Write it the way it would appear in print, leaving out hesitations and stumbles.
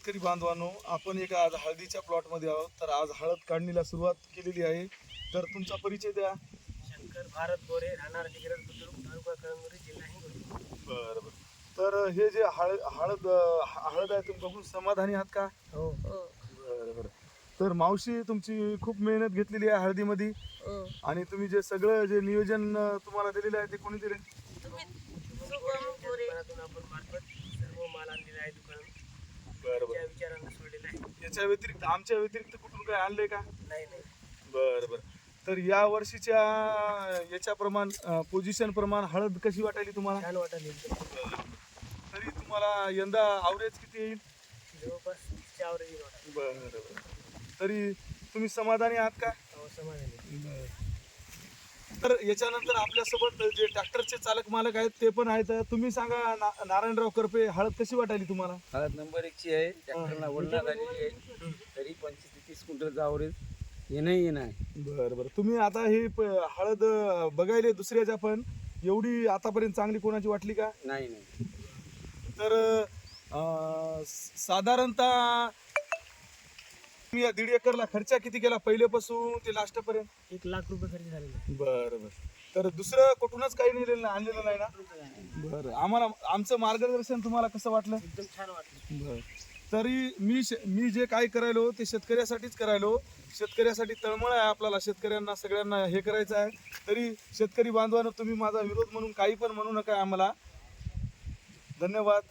शेतकरी बांधवांनो, आपण एका आज हळदीच्या प्लॉटमध्ये आहोत. तर आज हळद काढणीला सुरुवात केलेली आहे. तर तुमचा परिचय द्या. शंकर भारत गोरे, राहणार डिग्रज बुद्रुक, तालुका कळमनुरी, जिल्हा हिंगोली. बरं बरं. तर हे जे हळद आहे, तुम्ही बघून समाधानी आहात का? हो. बरं बरं. तर मावशी, तुमची खूप मेहनत घेतलेली आहे हळदीमध्ये, आणि तुम्ही जे सगळं जे नियोजन तुम्हाला दिलेलं आहे ते कोणी दिले? दुकानातून आपण मार्फत सर्व माल आणलेला आहे दुकानात. बरं त्या बरं. विचारांना सोडलेला आहे. याच्या व्यतिरिक्त, आमच्या व्यतिरिक्त कुठून काय आणलंय का? नाही. बरं बरं. तर या वर्षीच्या याच्या प्रमाण पोझिशन प्रमाण हळद कशी वाटायली तुम्हाला? छान वाटायला तरी तुम्हाला यंदा आवरेज किती येईल? जवळपास 30 आवरेज वाटायला. बरं बरं. तरी तुम्ही समाधानी आहात का? समाधानी. तर याच्यानंतर आपल्यासोबत जे ट्रॅक्टरचे चालक मालक आहेत ते पण आहेत. तुम्ही सांगा, नारायणराव करपे, हळद कशी वाटायली तुम्हाला? हळद नंबर 1ची आहे. ट्रॅक्टरला वळणा झालेली आहे. तरी 25 ते 30 क्विंटलचा आवरेज येणं आहे. बरं बरं. तुम्ही आता ही हळद बघायले दुसऱ्याच्या, पण एवढी आतापर्यंत चांगली कोणाची वाटली का? नाही. तर साधारणतः तुम्ही या 1.5 एकरला खर्च किती केला पहिल्यापासून ते लास्ट पर्यंत? 1 लाख रुपये खर्च झालेला आहे. बरं बरं. तर दुसरं कुठूनच काही आणलेलं नाही ना? बरं. आमचं मार्गदर्शन तुम्हाला कसं वाटलं? एकदम छान वाटलं. बरं. तरी मी जे काय करायलो ते शेतकऱ्यासाठीच करायलो. शेतकऱ्यासाठी तळमळ आहे आपल्याला, शेतकऱ्यांना सगळ्यांना हे करायचं आहे. तरी शेतकरी बांधवांनो, तुम्ही माझा विरोध म्हणून काही पण म्हणू नका आम्हाला. धन्यवाद.